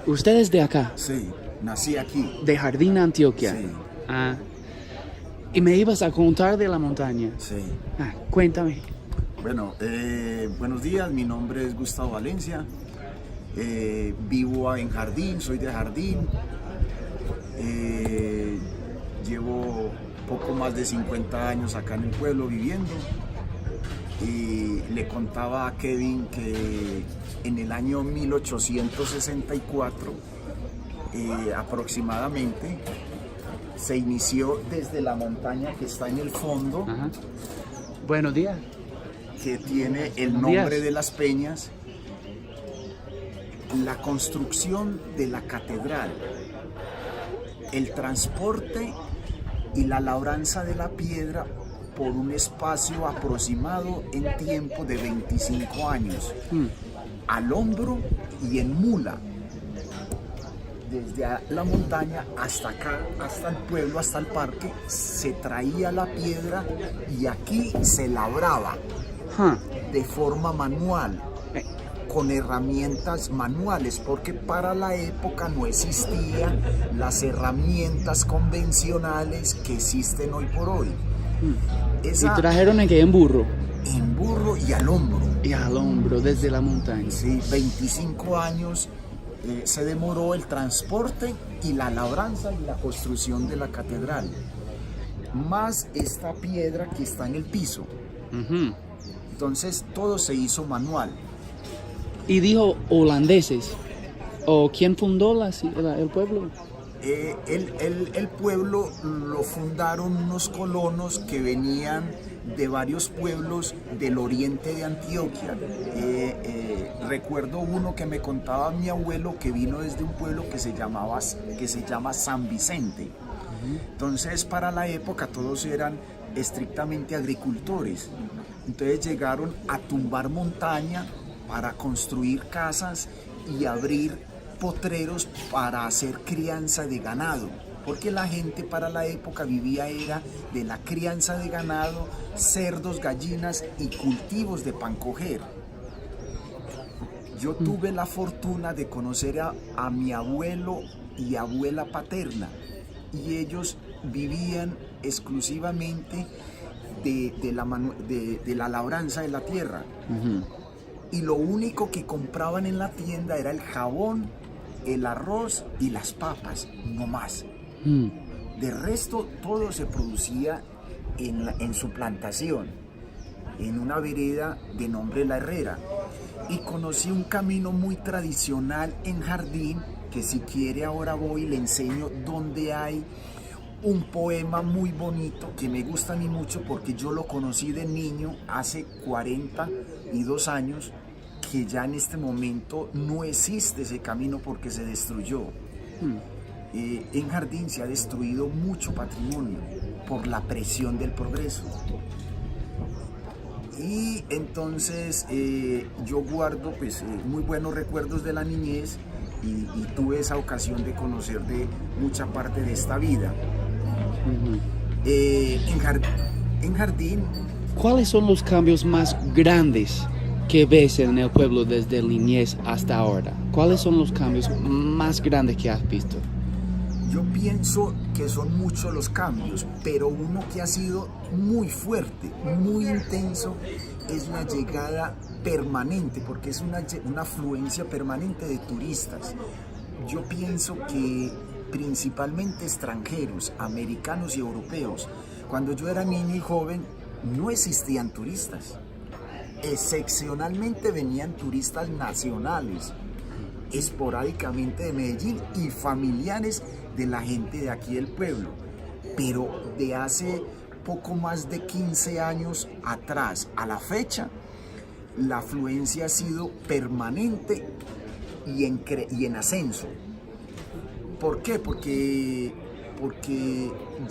¿Usted es de acá? Sí, nací aquí. De Jardín, Antioquia. Sí, Ah, y me ibas a contar de la montaña. sí. Cuéntame. Bueno, buenos días, mi nombre es Gustavo Valencia. Vivo en Jardín, soy de Jardín. Llevo poco más de 50 años acá en el pueblo viviendo. Y le contaba a Kevin que en el año 1864 aproximadamente se inició desde la montaña que está en el fondo, Ajá. Buenos días. que tiene el Buenos nombre días. de las peñas, la construcción de la catedral, el transporte y la labranza de la piedra por un espacio aproximado en tiempo de 25 años, al hombro y en mula, desde la montaña hasta acá, hasta el pueblo, hasta el parque, se traía la piedra y aquí se labraba Huh. de forma manual, con herramientas manuales, porque para la época no existían las herramientas convencionales que existen hoy por hoy. Y Esa trajeron aquí en burro en burro y al hombro. y al hombro desde la montaña. Sí, 25 años se demoró el transporte y la labranza y la construcción de la catedral, más esta piedra que está en el piso. Ujú. Entonces todo se hizo manual. Y dijo holandeses. ¿O quién fundó el pueblo? El pueblo lo fundaron unos colonos que venían de varios pueblos del oriente de Antioquia. Recuerdo uno que me contaba mi abuelo que vino desde un pueblo que se llama San Vicente. Entonces para la época todos eran estrictamente agricultores. Entonces llegaron a tumbar montaña para construir casas y abrir potreros para hacer crianza de ganado, porque la gente para la época vivía era de la crianza de ganado, cerdos, gallinas y cultivos de pan coger. Yo tuve la fortuna de conocer a mi abuelo y abuela paterna, y ellos vivían exclusivamente de la labranza de la tierra. Y lo único que compraban en la tienda era el jabón, el arroz y las papas, no más. De resto, todo se producía en su plantación, en una vereda de nombre La Herrera. Y conocí un camino muy tradicional en Jardín, que si quiere ahora voy y le enseño, donde hay un poema muy bonito que me gusta a mí mucho porque yo lo conocí de niño hace 42 años, que ya en este momento no existe ese camino porque se destruyó. En Jardín se ha destruido mucho patrimonio por la presión del progreso. Y entonces yo guardo muy buenos recuerdos de la niñez y tuve esa ocasión de conocer de mucha parte de esta vida. En Jardín. ¿Cuáles son los cambios más grandes que ves en el pueblo desde niñez hasta ahora? ¿Cuáles son los cambios más grandes que has visto? Yo pienso que son muchos los cambios, pero uno que ha sido muy fuerte, muy intenso, es la llegada permanente, porque es una afluencia permanente de turistas. Yo pienso que principalmente extranjeros, americanos y europeos. Cuando yo era niño y joven, no existían turistas. Excepcionalmente venían turistas nacionales, esporádicamente de Medellín y familiares de la gente de aquí del pueblo. Pero de hace poco más de 15 años atrás a la fecha, la afluencia ha sido permanente y en ascenso. ¿Por qué? Porque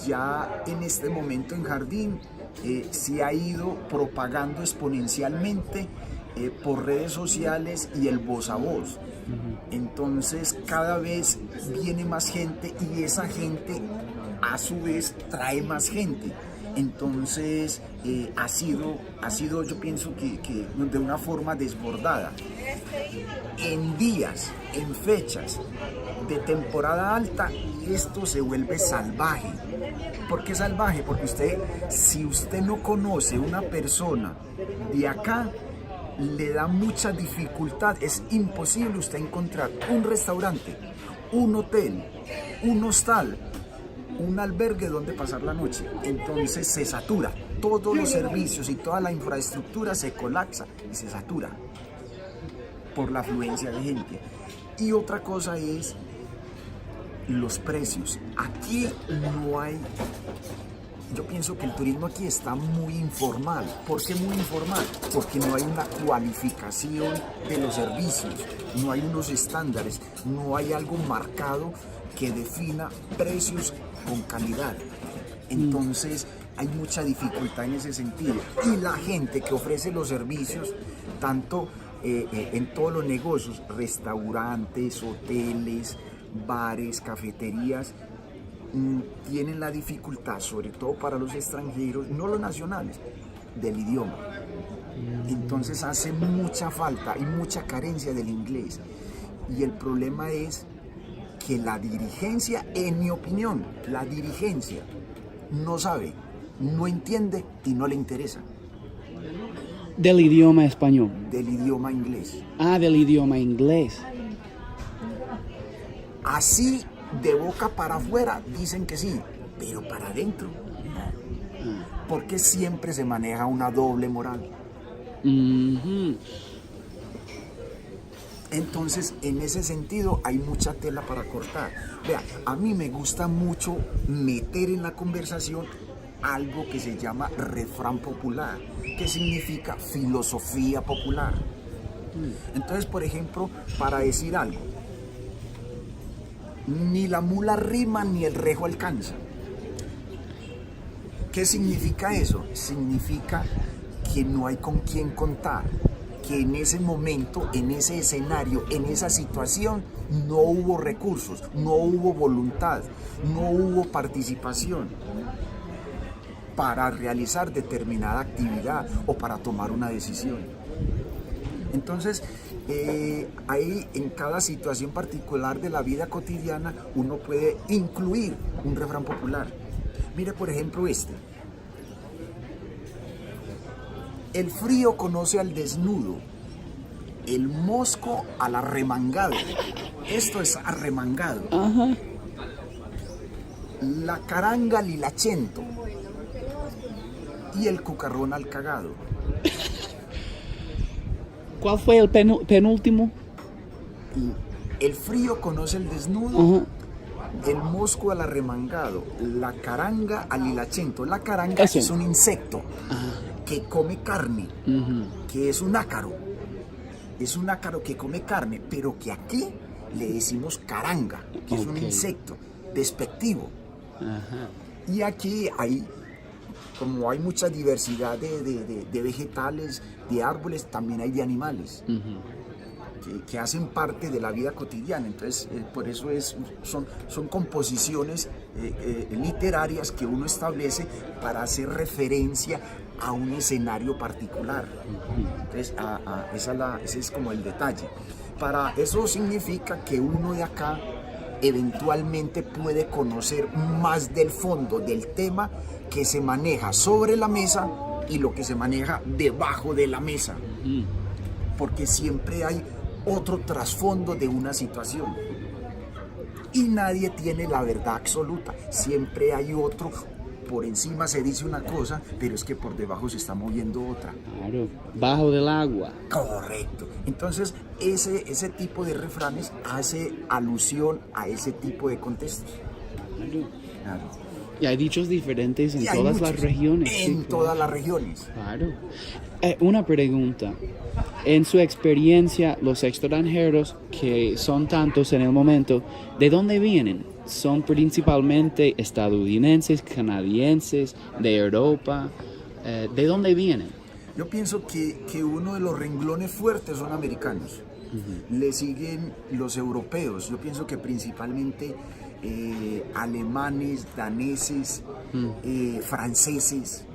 ya en este momento en Jardín se ha ido propagando exponencialmente por redes sociales y el voz a voz. Entonces cada vez viene más gente y esa gente a su vez trae más gente. Entonces ha sido yo pienso que de una forma desbordada. En días, en fechas de temporada alta, esto se vuelve salvaje. ¿Por qué salvaje? Porque si usted no conoce una persona de acá, le da mucha dificultad, es imposible usted encontrar un restaurante, un hotel, un hostal, un albergue donde pasar la noche. Entonces se satura, todos los servicios y toda la infraestructura se colapsa y se satura por la afluencia de gente. Y otra cosa es los precios. Aquí no hay... Yo pienso que el turismo aquí está muy informal. ¿Por qué muy informal? Porque no hay una cualificación de los servicios, no hay unos estándares, no hay algo marcado que defina precios con calidad. Entonces hay mucha dificultad en ese sentido. Y la gente que ofrece los servicios, tanto en todos los negocios, restaurantes, hoteles, bares, cafeterías, tienen la dificultad, sobre todo para los extranjeros, no los nacionales, del idioma. Entonces hace mucha falta y mucha carencia del inglés. Y el problema es que la dirigencia, en mi opinión, la dirigencia no sabe, no entiende y no le interesa. Del idioma español. Del idioma inglés. Ah, del idioma inglés. Así, de boca para afuera, dicen que sí, pero para adentro, no. Porque siempre se maneja una doble moral. Entonces, en ese sentido, hay mucha tela para cortar. Vea, a mí me gusta mucho meter en la conversación algo que se llama refrán popular, que significa filosofía popular. Entonces, por ejemplo, para decir algo, ni la mula rima ni el rejo alcanza. ¿Qué significa eso? Significa que no hay con quién contar, que en ese momento, en ese escenario, en esa situación, no hubo recursos, no hubo voluntad, no hubo participación para realizar determinada actividad o para tomar una decisión. Entonces, ahí en cada situación particular de la vida cotidiana uno puede incluir un refrán popular. Mire, por ejemplo, este. El frío conoce al desnudo, el mosco al arremangado. Esto es arremangado. Ajá. La caranga al hilachento y el cucarrón al cagado. ¿Cuál fue el penúltimo? El frío conoce el desnudo, Ajá. el mosco al arremangado, la caranga al hilachento. La caranga Eso. es un insecto que come carne, que es un ácaro. Es un ácaro que come carne, pero que aquí le decimos caranga, que es un insecto despectivo. Ajá. Y aquí como hay mucha diversidad de vegetales, de árboles, también hay de animales. Que hacen parte de la vida cotidiana. Entonces, por eso son composiciones literarias que uno establece para hacer referencia a un escenario particular. Entonces, ese es como el detalle. Eso significa que uno de acá eventualmente puede conocer más del fondo del tema que se maneja sobre la mesa y lo que se maneja debajo de la mesa. Porque siempre hay otro trasfondo de una situación. Y nadie tiene la verdad absoluta. Siempre hay otro. Por encima se dice una cosa, pero es que por debajo se está moviendo otra. Claro, bajo del agua. Correcto. Entonces, ese tipo de refranes hace alusión a ese tipo de contextos. Claro. Y hay dichos diferentes en Y hay todas muchos, las regiones. En sí, todas las regiones. Claro. Una pregunta. En su experiencia, los extranjeros, que son tantos en el momento, ¿de dónde vienen? ¿Son principalmente estadounidenses, canadienses, de Europa? ¿De dónde vienen? Yo pienso que uno de los renglones fuertes son americanos. Le siguen los europeos. Yo pienso que principalmente alemanes, daneses, franceses,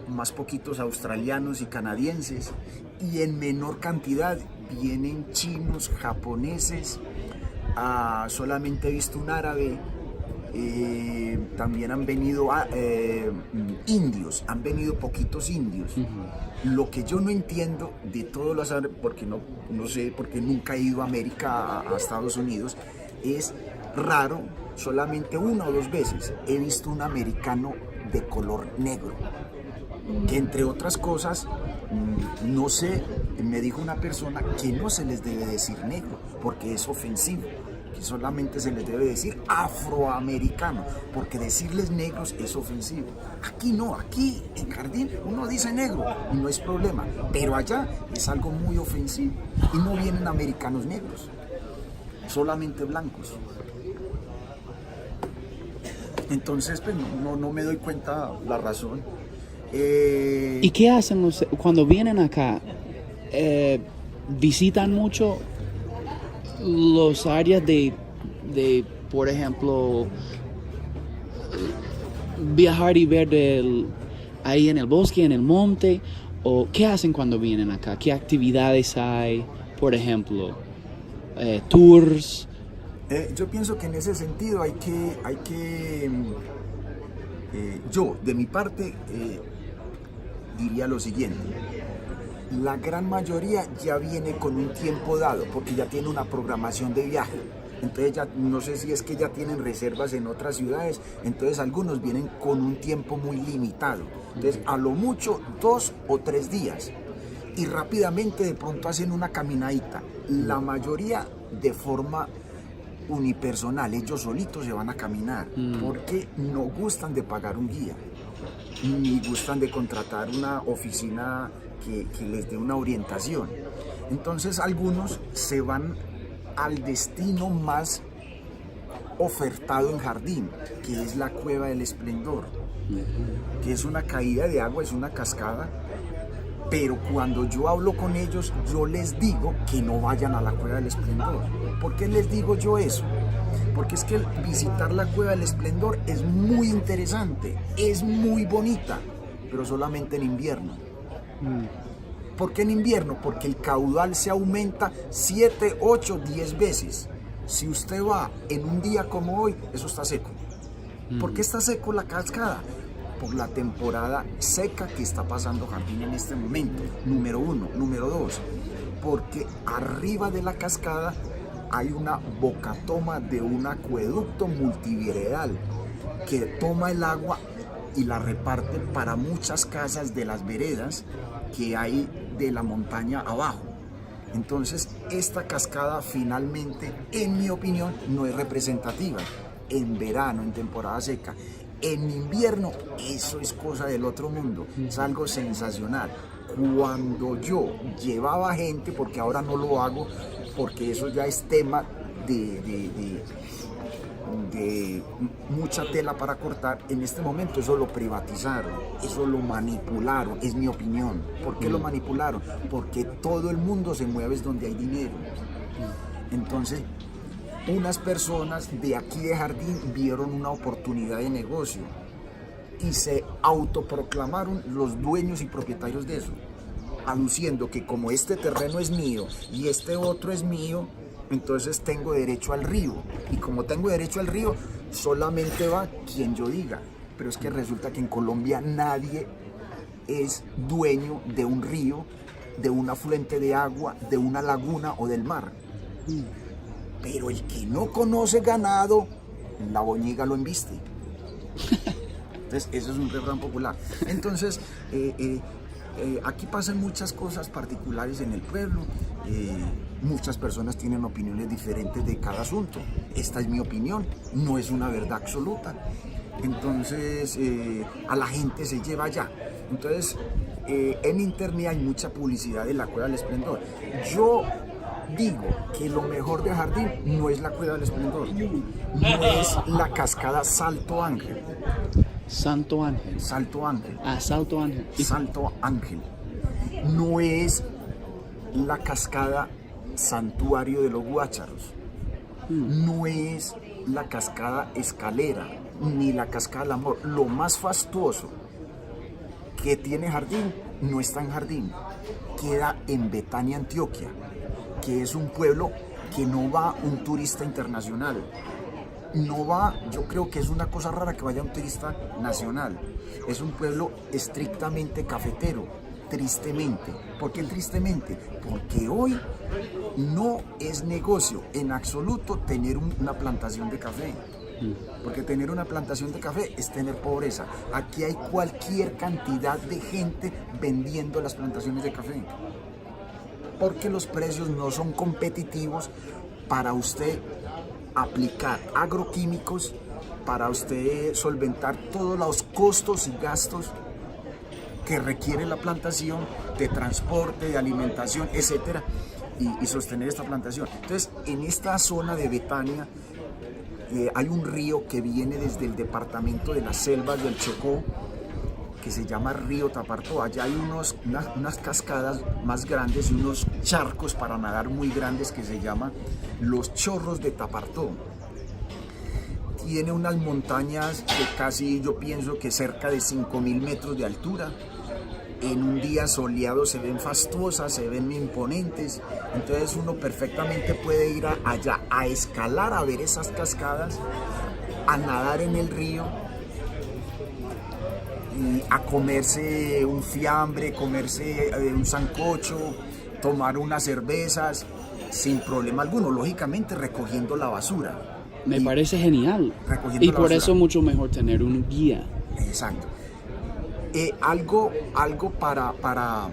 más poquitos australianos y canadienses, y en menor cantidad vienen chinos, japoneses, solamente he visto un árabe, también han venido indios, han venido poquitos indios. Lo que yo no entiendo de todos los árabes, porque no sé, porque nunca he ido a América, a Estados Unidos, es raro, solamente una o dos veces he visto un americano de color negro, que entre otras cosas, no sé, me dijo una persona que no se les debe decir negro, porque es ofensivo, que solamente se les debe decir afroamericano, porque decirles negros es ofensivo. Aquí no, aquí en Jardín uno dice negro y no es problema, pero allá es algo muy ofensivo y no vienen americanos negros, solamente blancos. Entonces, pues no me doy cuenta la razón. ¿Y qué hacen cuando vienen acá? ¿Visitan mucho los áreas de, por ejemplo, viajar y ver ahí en el bosque, en el monte? ¿O qué hacen cuando vienen acá? ¿Qué actividades hay? Por ejemplo, tours. Yo pienso que en ese sentido hay que yo, de mi parte, diría lo siguiente: la gran mayoría ya viene con un tiempo dado, porque ya tiene una programación de viaje. Entonces ya, no sé si es que ya tienen reservas en otras ciudades, entonces algunos vienen con un tiempo muy limitado. Entonces, a lo mucho 2 o 3 días. Y rápidamente de pronto hacen una caminadita. La mayoría de forma unipersonal, ellos solitos se van a caminar, porque no gustan de pagar un guía, ni gustan de contratar una oficina que les dé una orientación. Entonces algunos se van al destino más ofertado en Jardín, que es la Cueva del Esplendor, que es una caída de agua, es una cascada. Pero cuando yo hablo con ellos, yo les digo que no vayan a la Cueva del Esplendor. ¿Por qué les digo yo eso? Porque es que visitar la Cueva del Esplendor es muy interesante, es muy bonita, pero solamente en invierno. ¿Por qué en invierno? Porque el caudal se aumenta 7, 8, 10 veces. Si usted va en un día como hoy, eso está seco. ¿Por qué está seco la cascada? Por la temporada seca que está pasando Jardín en este momento, número 1. Número 2, porque arriba de la cascada hay una bocatoma de un acueducto multiveredal que toma el agua y la reparte para muchas casas de las veredas que hay de la montaña abajo. Entonces, esta cascada finalmente, en mi opinión, no es representativa en verano, en temporada seca. En invierno, eso es cosa del otro mundo, es algo sensacional. Cuando yo llevaba gente, porque ahora no lo hago, porque eso ya es tema de mucha tela para cortar, en este momento eso lo privatizaron, eso lo manipularon, es mi opinión. ¿Por qué lo manipularon? Porque todo el mundo se mueve es donde hay dinero. Entonces, unas personas de aquí de Jardín vieron una oportunidad de negocio y se autoproclamaron los dueños y propietarios de eso, aduciendo que como este terreno es mío y este otro es mío, entonces tengo derecho al río, y como tengo derecho al río, solamente va quien yo diga. Pero es que resulta que en Colombia nadie es dueño de un río, de una fuente de agua, de una laguna o del mar. Pero el que no conoce ganado, la boñiga lo embiste. Entonces, eso es un refrán popular. Entonces, aquí pasan muchas cosas particulares en el pueblo. Muchas personas tienen opiniones diferentes de cada asunto. Esta es mi opinión, no es una verdad absoluta. Entonces, a la gente se lleva allá. Entonces, en internet hay mucha publicidad de la Cueva del Esplendor. Yo digo que lo mejor de Jardín no es la Cueva del Esplendor, no es la cascada Salto Ángel. Santo Ángel. Salto Ángel. Ah, Salto Ángel. Salto Ángel. No es la cascada Santuario de los Guácharos. No es la cascada Escalera, ni la cascada del Amor. Lo más fastuoso que tiene Jardín no está en Jardín, queda en Betania, Antioquia, que es un pueblo que no va un turista internacional. No va, yo creo que es una cosa rara que vaya un turista nacional. Es un pueblo estrictamente cafetero, tristemente. ¿Por qué tristemente? Porque hoy no es negocio en absoluto tener una plantación de café. Porque tener una plantación de café es tener pobreza. Aquí hay cualquier cantidad de gente vendiendo las plantaciones de café. Porque los precios no son competitivos para usted aplicar agroquímicos, para usted solventar todos los costos y gastos que requiere la plantación de transporte, de alimentación, etcétera, y sostener esta plantación. Entonces, en esta zona de Betania hay un río que viene desde el departamento de las Selvas del Chocó, que se llama Río Tapartó. Allá hay unas cascadas más grandes y unos charcos para nadar muy grandes que se llaman los Chorros de Tapartó. Tiene unas montañas de casi, yo pienso que cerca de 5.000 metros de altura. En un día soleado se ven fastuosas, se ven imponentes. Entonces uno perfectamente puede ir allá a escalar, a ver esas cascadas, a nadar en el río, y a comerse un fiambre, comerse un sancocho, tomar unas cervezas sin problema alguno, lógicamente recogiendo la basura. Me parece genial. Y por eso mucho mejor tener un guía. Exacto. Algo para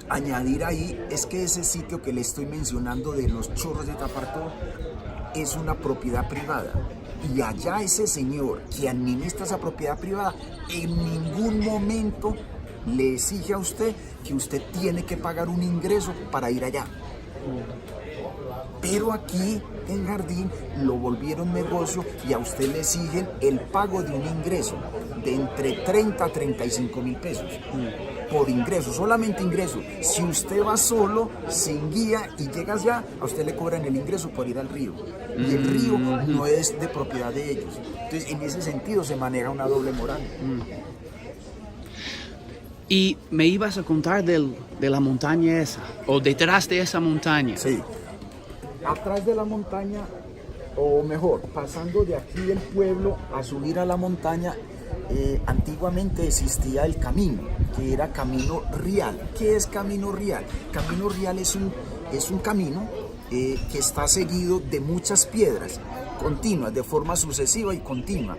añadir ahí es que ese sitio que le estoy mencionando de los Chorros de Tapartó es una propiedad privada. Y allá ese señor que administra esa propiedad privada en ningún momento le exige a usted que usted tiene que pagar un ingreso para ir allá. Pero aquí en Jardín lo volvieron negocio y a usted le exigen el pago de un ingreso de entre 30 a 35 mil pesos por ingreso, solamente ingreso. Si usted va solo, sin guía y llega allá, a usted le cobran el ingreso por ir al río. Y el río no es de propiedad de ellos. Entonces, en ese sentido se maneja una doble moral. Y me ibas a contar de la montaña esa, o detrás de esa montaña. Sí. Atrás de la montaña, o mejor, pasando de aquí del pueblo a subir a la montaña, antiguamente existía el camino, que era Camino Rial. ¿Qué es Camino Rial? Camino Rial es un camino que está seguido de muchas piedras continuas, de forma sucesiva y continua.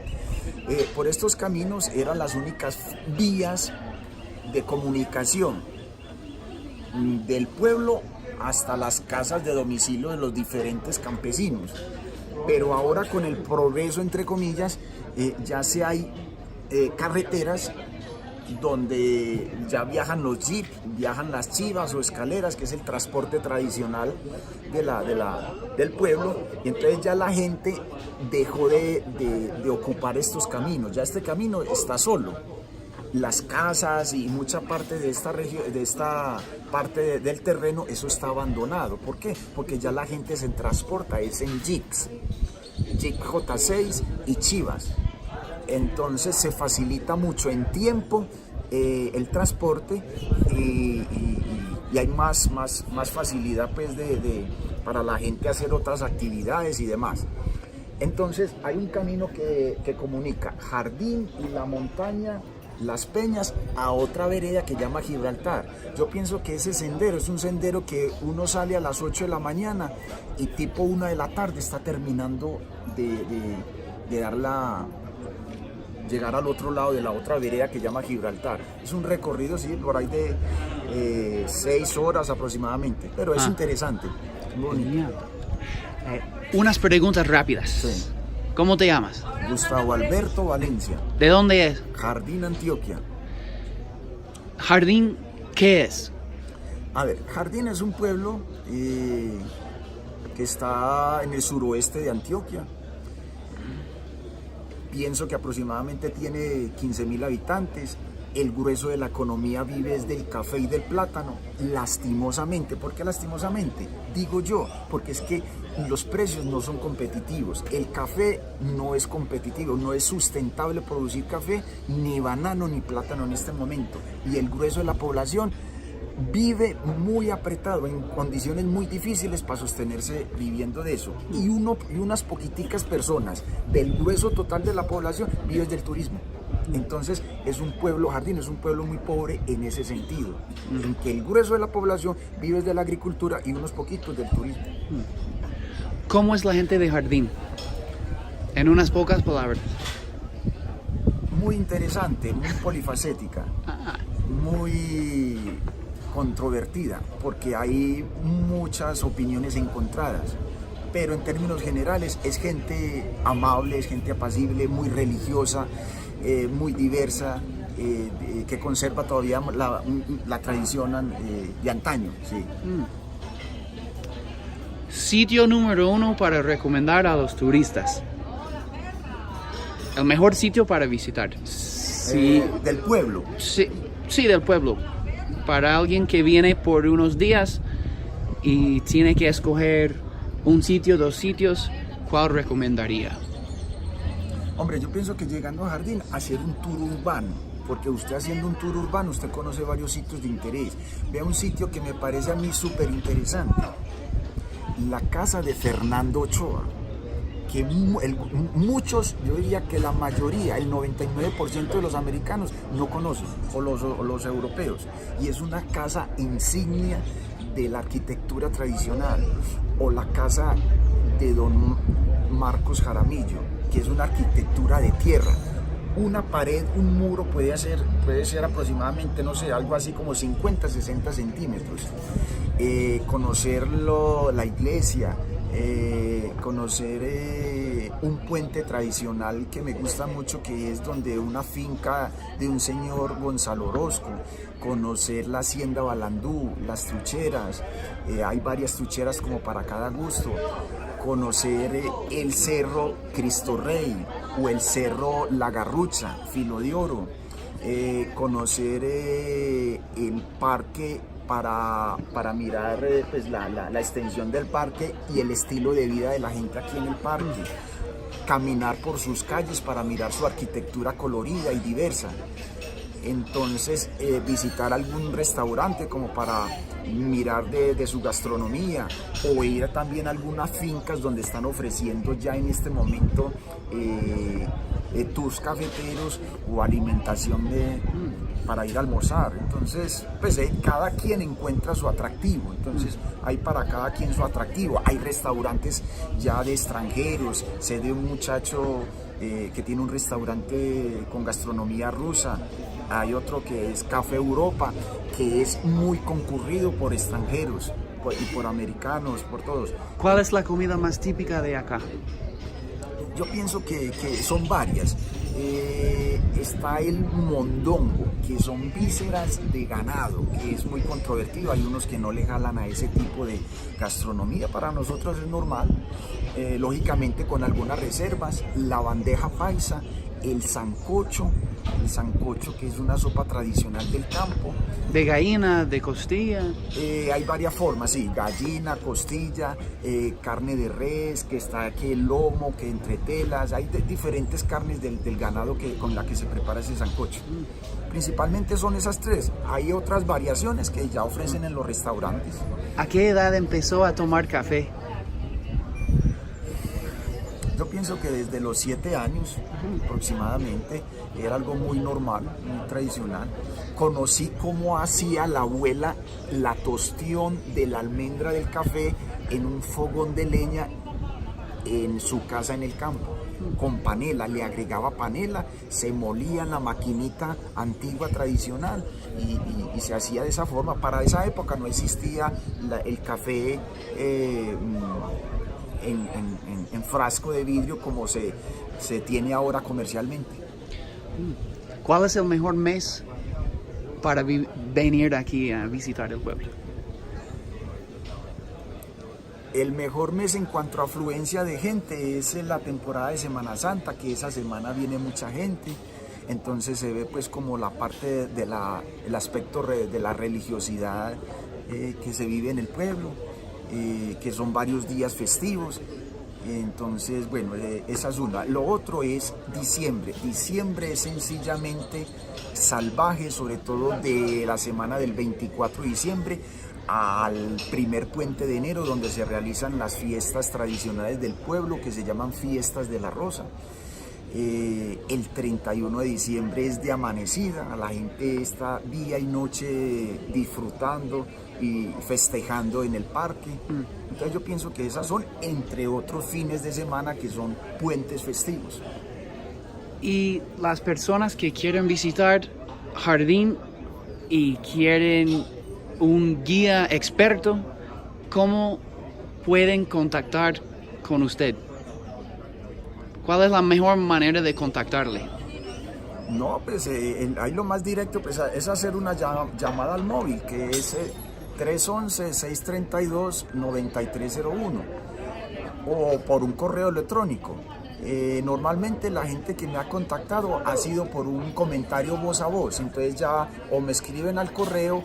Por estos caminos eran las únicas vías de comunicación del pueblo hasta las casas de domicilio de los diferentes campesinos. Pero ahora, con el progreso, entre comillas, ya se hay carreteras donde ya viajan los jeeps, viajan las chivas o escaleras, que es el transporte tradicional del pueblo, y entonces ya la gente dejó de ocupar estos caminos. Ya este camino está solo. Las casas y mucha parte de esta región, de esta parte del terreno, eso está abandonado. ¿Por qué? Porque ya la gente se transporta, es en jeeps, Jeep J6 y chivas. Entonces se facilita mucho en tiempo el transporte y hay más facilidad pues para la gente hacer otras actividades y demás. Entonces hay un camino que comunica Jardín y la montaña, Las Peñas, a otra vereda que llama Gibraltar. Yo pienso que ese sendero es un sendero que uno sale a las 8 de la mañana y tipo 1 de la tarde está terminando de llegar al otro lado de la otra vereda que llama Gibraltar. Es un recorrido, sí, por ahí de 6 horas aproximadamente, pero es interesante, bonito. Unas preguntas rápidas. Sí. ¿Cómo te llamas? Gustavo Alberto Valencia. ¿De dónde es? Jardín, Antioquia. Jardín, ¿qué es? A ver, Jardín es un pueblo que está en el suroeste de Antioquia. Pienso que aproximadamente tiene 15.000 habitantes. El grueso de la economía vive es del café y del plátano, lastimosamente. ¿Por qué lastimosamente? Digo yo, porque es que los precios no son competitivos. El café no es competitivo, no es sustentable producir café, ni banano, ni plátano en este momento. Y el grueso de la población vive muy apretado, en condiciones muy difíciles para sostenerse viviendo de eso. Y unas poquiticas personas del grueso total de la población viven del turismo. Entonces es un pueblo jardín, es un pueblo muy pobre en ese sentido, en que el grueso de la población vive de la agricultura y unos poquitos del turismo. ¿Cómo es la gente de Jardín? En unas pocas palabras. Muy interesante, muy polifacética, muy controvertida, porque hay muchas opiniones encontradas, pero en términos generales es gente amable, es gente apacible, muy religiosa, muy diversa, que conserva todavía la tradición de antaño. Sí. Sitio número 1 para recomendar a los turistas. El mejor sitio para visitar. Sí, Del pueblo. sí, del pueblo. Para alguien que viene por unos días y tiene que escoger un sitio, 2 sitios, ¿cuál recomendaría? Hombre, yo pienso que llegando a Jardín, hacer un tour urbano, porque usted haciendo un tour urbano, usted conoce varios sitios de interés. Vea un sitio que me parece a mí súper interesante, la casa de Fernando Ochoa, que muchos, yo diría que la mayoría, el 99% de los americanos no conocen, o los europeos, y es una casa insignia de la arquitectura tradicional, o la casa de don Marcos Jaramillo, que es una arquitectura de tierra. Una pared, un muro puede ser aproximadamente, no sé, algo así como 50, 60 centímetros. Conocerlo, la iglesia, conocer un puente tradicional que me gusta mucho, que es donde una finca de un señor Gonzalo Orozco, conocer la hacienda Balandú, las trucheras, hay varias trucheras como para cada gusto, conocer el cerro Cristo Rey o el cerro La Garrucha, Filo de Oro, conocer el parque para mirar pues la extensión del parque y el estilo de vida de la gente aquí en el parque, caminar por sus calles para mirar su arquitectura colorida y diversa. Entonces visitar algún restaurante como para mirar de su gastronomía, o ir también a algunas fincas donde están ofreciendo ya en este momento tours cafeteros o alimentación para ir a almorzar. Entonces pues cada quien encuentra su atractivo, entonces hay para cada quien su atractivo. Hay restaurantes ya de extranjeros, sé de un muchacho que tiene un restaurante con gastronomía rusa. Hay otro que es Café Europa, que es muy concurrido por extranjeros y por americanos, por todos. ¿Cuál es la comida más típica de acá? Yo pienso que son varias. Está el mondongo, que son vísceras de ganado, que es muy controvertido. Hay unos que no le jalan a ese tipo de gastronomía. Para nosotros es normal, lógicamente con algunas reservas. La bandeja paisa, el sancocho que es una sopa tradicional del campo. ¿De gallina, de costilla? Hay varias formas, sí, gallina, costilla, carne de res, que está aquí el lomo, que entre telas, hay diferentes carnes del ganado con la que se prepara ese sancocho. Principalmente son esas tres, hay otras variaciones que ya ofrecen en los restaurantes. ¿A qué edad empezó a tomar café? Yo pienso que desde los 7 años aproximadamente era algo muy normal, muy tradicional. Conocí cómo hacía la abuela la tostión de la almendra del café en un fogón de leña en su casa en el campo, con panela, le agregaba panela, se molía en la maquinita antigua tradicional y se hacía de esa forma. Para esa época no existía el café en frasco de vidrio como se tiene ahora comercialmente. ¿Cuál es el mejor mes para venir aquí a visitar el pueblo? El mejor mes en cuanto a afluencia de gente es la temporada de Semana Santa, que esa semana viene mucha gente. Entonces se ve pues como la parte el aspecto de la religiosidad que se vive en el pueblo, que son varios días festivos. Entonces, bueno, esa es una. Lo otro es diciembre. Diciembre es sencillamente salvaje, sobre todo de la semana del 24 de diciembre al primer puente de enero, donde se realizan las fiestas tradicionales del pueblo que se llaman Fiestas de la Rosa. El 31 de diciembre es de amanecida, la gente está día y noche disfrutando y festejando en el parque. Entonces yo pienso que esas son, entre otros fines de semana, que son puentes festivos. Y las personas que quieren visitar Jardín y quieren un guía experto, ¿cómo pueden contactar con usted? ¿Cuál es la mejor manera de contactarle? No, pues ahí lo más directo pues, es hacer una llamada al móvil, que es 311-632-9301, o por un correo electrónico. Normalmente la gente que me ha contactado ha sido por un comentario voz a voz, entonces ya o me escriben al correo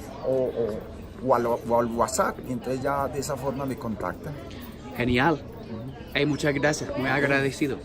o al WhatsApp, y entonces ya de esa forma me contactan. Genial. Muchas gracias, muy agradecido.